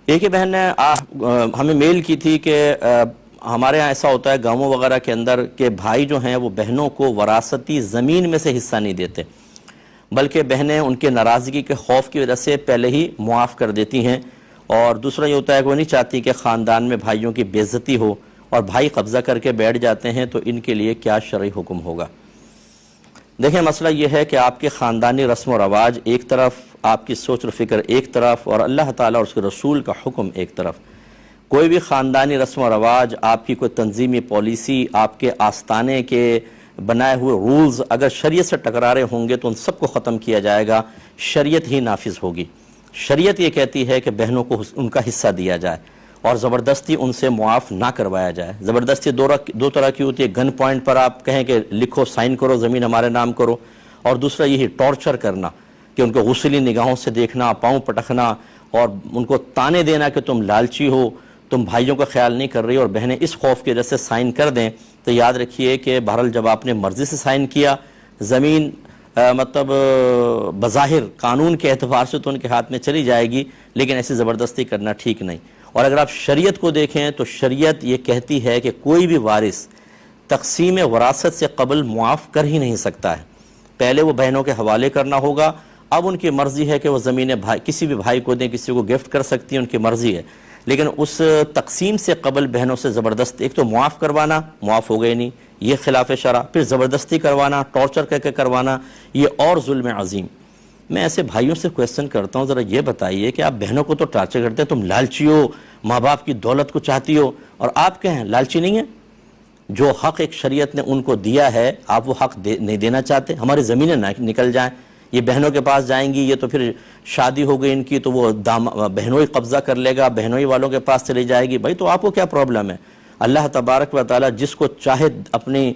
ایک ہی بہن نے ہمیں میل کی تھی کہ ہمارے ہاں ایسا ہوتا ہے گاؤں وغیرہ کے اندر کہ بھائی جو ہیں وہ بہنوں کو وراثتی زمین میں سے حصہ نہیں دیتے، بلکہ بہنیں ان کے ناراضگی کے خوف کی وجہ سے پہلے ہی معاف کر دیتی ہیں۔ اور دوسرا یہ ہوتا ہے کہ وہ نہیں چاہتی کہ خاندان میں بھائیوں کی بے عزتی ہو اور بھائی قبضہ کر کے بیٹھ جاتے ہیں، تو ان کے لیے کیا شرعی حکم ہوگا؟ دیکھیں، مسئلہ یہ ہے کہ آپ کے خاندانی رسم و رواج ایک طرف، آپ کی سوچ و فکر ایک طرف، اور اللہ تعالیٰ اور اس کے رسول کا حکم ایک طرف۔ کوئی بھی خاندانی رسم و رواج، آپ کی کوئی تنظیمی پالیسی، آپ کے آستانے کے بنائے ہوئے رولز اگر شریعت سے ٹکرا رہے ہوں گے تو ان سب کو ختم کیا جائے گا، شریعت ہی نافذ ہوگی۔ شریعت یہ کہتی ہے کہ بہنوں کو ان کا حصہ دیا جائے اور زبردستی ان سے معاف نہ کروایا جائے۔ زبردستی دو طرح کی ہوتی ہے، گن پوائنٹ پر آپ کہیں کہ لکھو، سائن کرو، زمین ہمارے نام کرو، اور دوسرا یہی ٹارچر کرنا کہ ان کو غصلی نگاہوں سے دیکھنا، پاؤں پٹکنا اور ان کو تانے دینا کہ تم لالچی ہو، تم بھائیوں کا خیال نہیں کر رہی، اور بہنیں اس خوف کی وجہ سے سائن کر دیں تو یاد رکھیے کہ بہرحال جب آپ نے مرضی سے سائن کیا، زمین مطلب بظاہر قانون کے اعتبار سے تو ان کے ہاتھ میں چلی جائے گی، لیکن ایسی زبردستی کرنا ٹھیک نہیں۔ اور اگر آپ شریعت کو دیکھیں تو شریعت یہ کہتی ہے کہ کوئی بھی وارث تقسیم وراثت سے قبل معاف کر ہی نہیں سکتا ہے، پہلے وہ بہنوں کے حوالے کرنا ہوگا۔ اب ان کی مرضی ہے کہ وہ زمینیں کسی بھی بھائی کو دیں، کسی کو گفٹ کر سکتی ہیں، ان کی مرضی ہے، لیکن اس تقسیم سے قبل بہنوں سے زبردست، ایک تو معاف کروانا، معاف ہو گئے نہیں، یہ خلاف شرع، پھر زبردستی کروانا، ٹارچر کر کے کروانا، یہ اور ظلم عظیم۔ میں ایسے بھائیوں سے کویسچن کرتا ہوں، ذرا یہ بتائیے کہ آپ بہنوں کو تو ٹارچر کرتے ہیں، تم لالچی ہو، ماں باپ کی دولت کو چاہتی ہو، اور آپ کہیں لالچی نہیں ہیں؟ جو حق ایک شریعت نے ان کو دیا ہے، آپ وہ حق نہیں دینا چاہتے؟ ہماری زمینیں نہ نکل جائیں، یہ بہنوں کے پاس جائیں گی، یہ تو پھر شادی ہو گئی ان کی تو وہ بہنوں ہی قبضہ کر لے گا، بہنوں ہی والوں کے پاس چلی جائے گی۔ بھائی تو آپ کو کیا پرابلم ہے؟ اللہ تبارک و تعالیٰ جس کو چاہے اپنی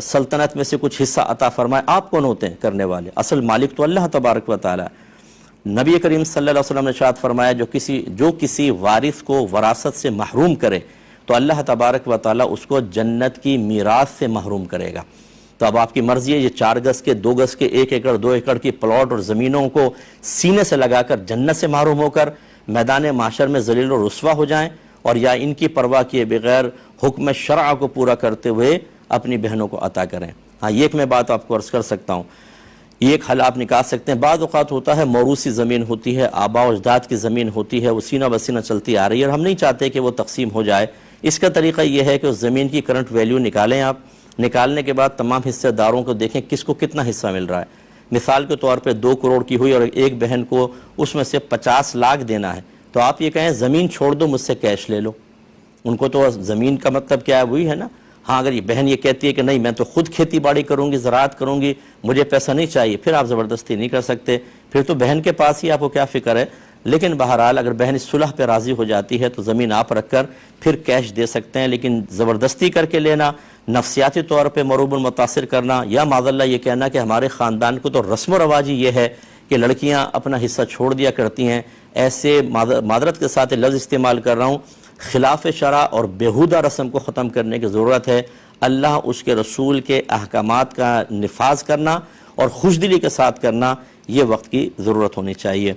سلطنت میں سے کچھ حصہ عطا فرمائے۔ آپ کون ہوتے ہیں کرنے والے؟ اصل مالک تو اللہ تبارک و تعالیٰ۔ نبی کریم صلی اللہ علیہ وسلم نے ارشاد فرمایا جو کسی وارث کو وراثت سے محروم کرے تو اللہ تبارک و تعالیٰ اس کو جنت کی میراث سے محروم کرے گا۔ تو اب آپ کی مرضی ہے یہ 4 گز کے 2 گز کے 1 ایکڑ 2 ایکڑ کی پلاٹ اور زمینوں کو سینے سے لگا کر جنت سے محروم ہو کر میدان محشر میں ذلیل و رسوا ہو جائیں، اور یا ان کی پرواہ کیے بغیر حکم شرع کو پورا کرتے ہوئے اپنی بہنوں کو عطا کریں۔ ہاں، یہ ایک میں بات آپ کو عرض کر سکتا ہوں، یہ ایک حل آپ نکال سکتے ہیں۔ بعض اوقات ہوتا ہے موروثی زمین ہوتی ہے، آباء و اجداد کی زمین ہوتی ہے، وہ سینہ بسینہ چلتی آ رہی ہے اور ہم نہیں چاہتے کہ وہ تقسیم ہو جائے۔ اس کا طریقہ یہ ہے کہ اس زمین کی کرنٹ ویلیو نکالیں آپ، نکالنے کے بعد تمام حصے داروں کو دیکھیں کس کو کتنا حصہ مل رہا ہے۔ مثال کے طور پہ 2 کروڑ کی ہوئی اور ایک بہن کو اس میں سے 50 لاکھ دینا ہے، تو آپ یہ کہیں زمین چھوڑ دو، مجھ سے کیش لے لو۔ ان کو تو زمین کا مطلب کیا ہے، وہی ہے نا۔ ہاں، اگر یہ بہن یہ کہتی ہے کہ نہیں میں تو خود کھیتی باڑی کروں گی، زراعت کروں گی، مجھے پیسہ نہیں چاہیے، پھر آپ زبردستی نہیں کر سکتے، پھر تو بہن کے پاس ہی آپ کو کیا فکر ہے۔ لیکن بہرحال اگر بہن صلح پہ راضی ہو جاتی ہے تو زمین آپ رکھ کر پھر کیش دے سکتے ہیں، لیکن زبردستی کر کے لینا، نفسیاتی طور پہ مروب المتاثر کرنا، یا معذاللہ یہ کہنا کہ ہمارے خاندان کو تو رسم و رواج ہی یہ ہے کہ لڑکیاں اپنا حصہ چھوڑ دیا کرتی ہیں، ایسے معذرت کے ساتھ لفظ استعمال کر رہا ہوں، خلاف شرع اور بیہودہ رسم کو ختم کرنے کی ضرورت ہے۔ اللہ اس کے رسول کے احکامات کا نفاذ کرنا اور خوشدلی کے ساتھ کرنا، یہ وقت کی ضرورت ہونی چاہیے۔